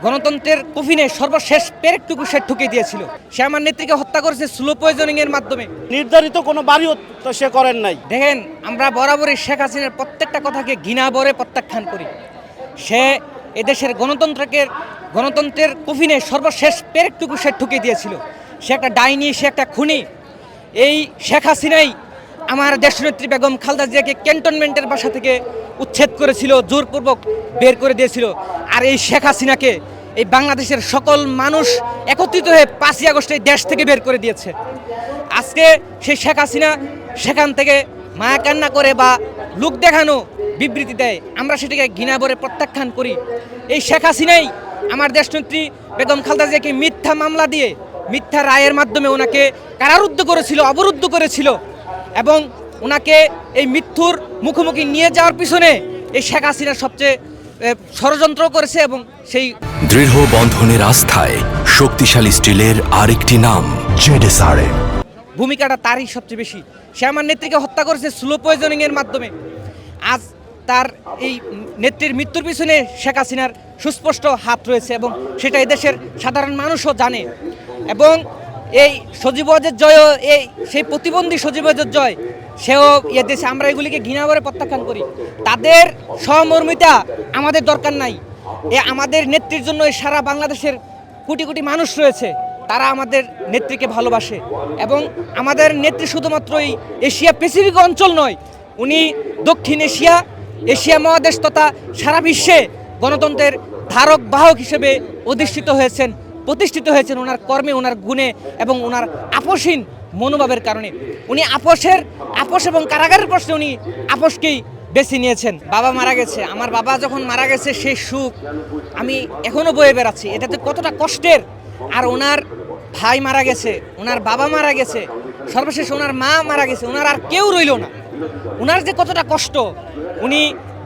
গণতন্ত্রের কফিনে সর্বশেষ পেরেকটুকু সে ঠুকে দিয়েছিল। সে আমার নেত্রীকে হত্যা করেছে স্লো পয়জনিং এর মাধ্যমে। নির্ধারিত কোনো বাড়িও তো সে করেন নাই। দেখেন, আমরা বরাবরই শেখ হাসিনার প্রত্যেকটা কথাকে ঘৃণা ভরে প্রত্যাখ্যান করি। সে এদেশের গণতন্ত্রের কফিনে সর্বশেষ পেরেকটুকু সে ঠুকে দিয়েছিল। সে একটা ডাইনি, সে একটা খুনি। এই শেখ হাসিনাই আমার দেশনেত্রী বেগম খালেদা জিয়াকে ক্যান্টনমেন্টের বাসা থেকে উচ্ছেদ করেছিল, জোরপূর্বক বের করে দিয়েছিল। আর এই শেখ হাসিনাকে এই বাংলাদেশের সকল মানুষ একত্রিত হয়ে 5ই আগস্টে দেশ থেকে বের করে দিয়েছে। আজকে সেই শেখ হাসিনা সেখান থেকে মায়া কান্না করে বা লোক দেখানো বিবৃতি দেয়, আমরা সেটাকে ঘৃণা ভরে প্রত্যাখ্যান করি। এই শেখ হাসিনাই আমার দেশনেত্রী বেগম খালেদা জিয়াকে মিথ্যা মামলা দিয়ে, মিথ্যা রায়ের মাধ্যমে ওনাকে কারারুদ্ধ করেছিল, অবরুদ্ধ করেছিল এবং ওনাকে এই মৃত্যুর মুখোমুখি নিয়ে যাওয়ার পিছনে এই শেখ হাসিনা সবচেয়ে ষড়যন্ত্র করেছে। এবং সেই দৃঢ় বন্ধনের আস্থায় শক্তিশালী স্টিলের আরেকটি নাম জেডএসআরএম। ভূমিকাটা তারই সবচেয়ে বেশি। সে আমার নেত্রীকে হত্যা করেছে স্লো পয়জনিং এর মাধ্যমে। আজ তার এই নেত্রীর মৃত্যুর পিছনে শেখ হাসিনার সুস্পষ্ট হাত রয়েছে এবং সেটা এদেশের সাধারণ মানুষও জানে। এবং এই সজীব ওয়াজেদ জয়, সেই প্রতিবন্ধী সজীব ওয়াজেদ জয়, সেও দেশে, আমরা এগুলিকে ঘৃণা করে প্রত্যাখ্যান করি। তাদের সহমর্মিতা আমাদের দরকার নাই। আমাদের নেত্রীর জন্য সারা বাংলাদেশের কোটি কোটি মানুষ রয়েছে, তারা আমাদের নেত্রীকে ভালোবাসে। এবং আমাদের নেত্রী শুধুমাত্র এই এশিয়া প্যাসিফিক অঞ্চল নয়, উনি দক্ষিণ এশিয়া মহাদেশ তথা সারা বিশ্বে গণতন্ত্রের ধারক বাহক হিসেবে প্রতিষ্ঠিত হয়েছেন ওনার কর্মে, ওনার গুণে এবং ওনার আপোষহীন মনোভাবের কারণে। উনি আপোষ এবং কারাগারের প্রশ্নে উনি আপোষকেই বেছে নিয়েছেন। বাবা মারা গেছে, আমার বাবা যখন মারা গেছে সেই সুখ আমি এখনো বয়ে বেড়াচ্ছি, এটাতে কতটা কষ্টের। আর ওনার ভাই মারা গেছে, ওনার বাবা মারা গেছে, সর্বশেষ ওনার মা মারা গেছে, ওনার আর কেউ রইল না। ওনার যে কতটা কষ্ট, উনি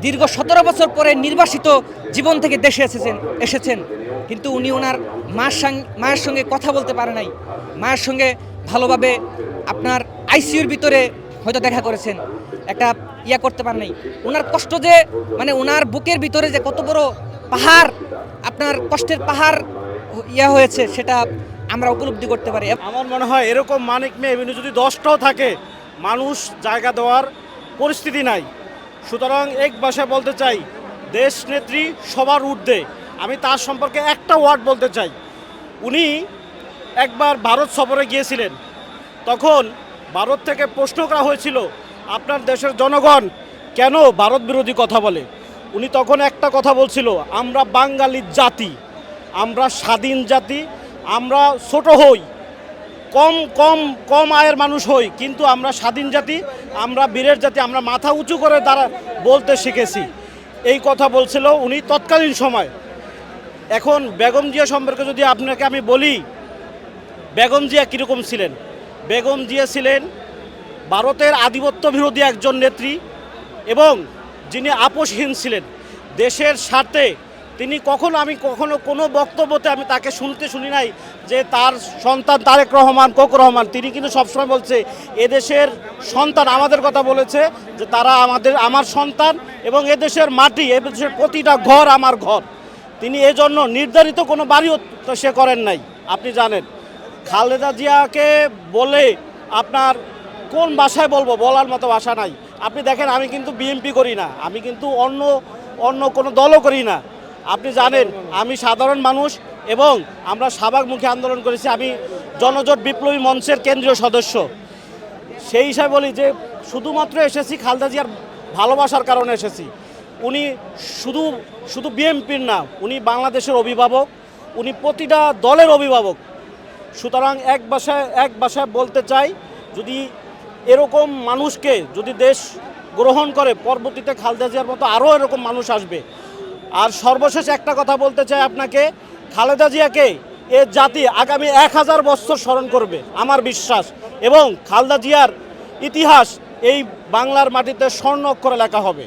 দীর্ঘ 17 বছর পরে নির্বাসিত জীবন থেকে দেশে এসেছেন, কিন্তু উনি ওনার মায়ের সঙ্গে কথা বলতে পারে নাই। মায়ের সঙ্গে ভালোভাবে আপনার আইসিইউর ভিতরে হয়তো দেখা করেছেন, একটা করতে পারে নাই। ওনার কষ্ট যে, মানে ওনার বুকের ভিতরে যে কত বড় পাহাড়, আপনার কষ্টের পাহাড় হয়েছে, সেটা আমরা উপলব্ধি করতে পারি। আমার মনে হয় এরকম মানিক মেয়ে এমনি যদি 10টাও থাকে, মানুষ জায়গা দেওয়ার পরিস্থিতি নাই। সুতরাং এক ভাষায় বলতে চাই, দেশ নেত্রী সবার ঊর্ধ্বে। আমি তার সম্পর্কে একটা ওয়ার্ড বলতে চাই। উনি একবার ভারত সফরে গিয়েছিলেন, তখন ভারত থেকে প্রশ্ন করা হয়েছিল আপনার দেশের জনগণ কেন ভারত বিরোধী কথা বলে। উনি তখন একটা কথা বলছিল, আমরা বাঙালি জাতি, আমরা স্বাধীন জাতি, আমরা ছোট হই, কম আয়ের মানুষ হই, কিন্তু আমরা স্বাধীন জাতি, আমরা বীরের জাতি, আমরা মাথা উঁচু করে বলতে শিখেছি। এই কথা বলছিল উনি তৎকালীন সময়। এখন বেগম জিয়া সম্পর্কে যদি আপনাকে আমি বলি, বেগম জিয়া কীরকম ছিলেন? বেগম জিয়া ছিলেন ভারতের আধিপত্য বিরোধী একজন নেত্রী এবং যিনি আপোষহীন ছিলেন দেশের স্বার্থে। তিনি কখনো কোনো বক্তব্যতে আমি তাকে শুনি নাই যে তার সন্তান তারেক রহমান, কোক রহমান, তিনি কিন্তু সবসময় বলছে এদেশের সন্তান, আমাদের কথা বলেছে যে তারা আমার সন্তান এবং এদেশের মাটি, এদেশের প্রতিটা ঘর আমার ঘর। তিনি এজন্য নির্ধারিত কোনো বাড়িও তো সে করেন নাই। আপনি জানেন, খালেদা জিয়াকে বলে আপনার কোন ভাষায় বলবো, বলার মতো ভাষা নাই। আপনি দেখেন, আমি কিন্তু বিএনপি করি না, আমি কিন্তু অন্য কোনো দলও করি না। আপনি জানেন আমি সাধারণ মানুষ এবং আমরা শাহবাগমুখী আন্দোলন করেছি। আমি জনজোট বিপ্লবী মঞ্চের কেন্দ্রীয় সদস্য। সেই হিসাবে বলি যে শুধুমাত্র এসেছি খালেদা জিয়ার ভালোবাসার কারণে এসেছি। উনি শুধু বিএনপির না, উনি বাংলাদেশের অভিভাবক, উনি প্রতিটা দলের অভিভাবক। সুতরাং এক ভাষায় বলতে চাই, যদি এরকম মানুষকে যদি দেশ গ্রহণ করে, পরবর্তীতে খালেদা জিয়ার মতো আরও এরকম মানুষ আসবে। আর সর্বশেষ একটা কথা বলতে চাই আপনাকে, খালেদা জিয়াকে এ জাতি আগামী 1000 বছর স্মরণ করবে আমার বিশ্বাস, এবং খালেদা জিয়ার ইতিহাস এই বাংলার মাটিতে স্বর্ণ অক্ষরে লেখা হবে।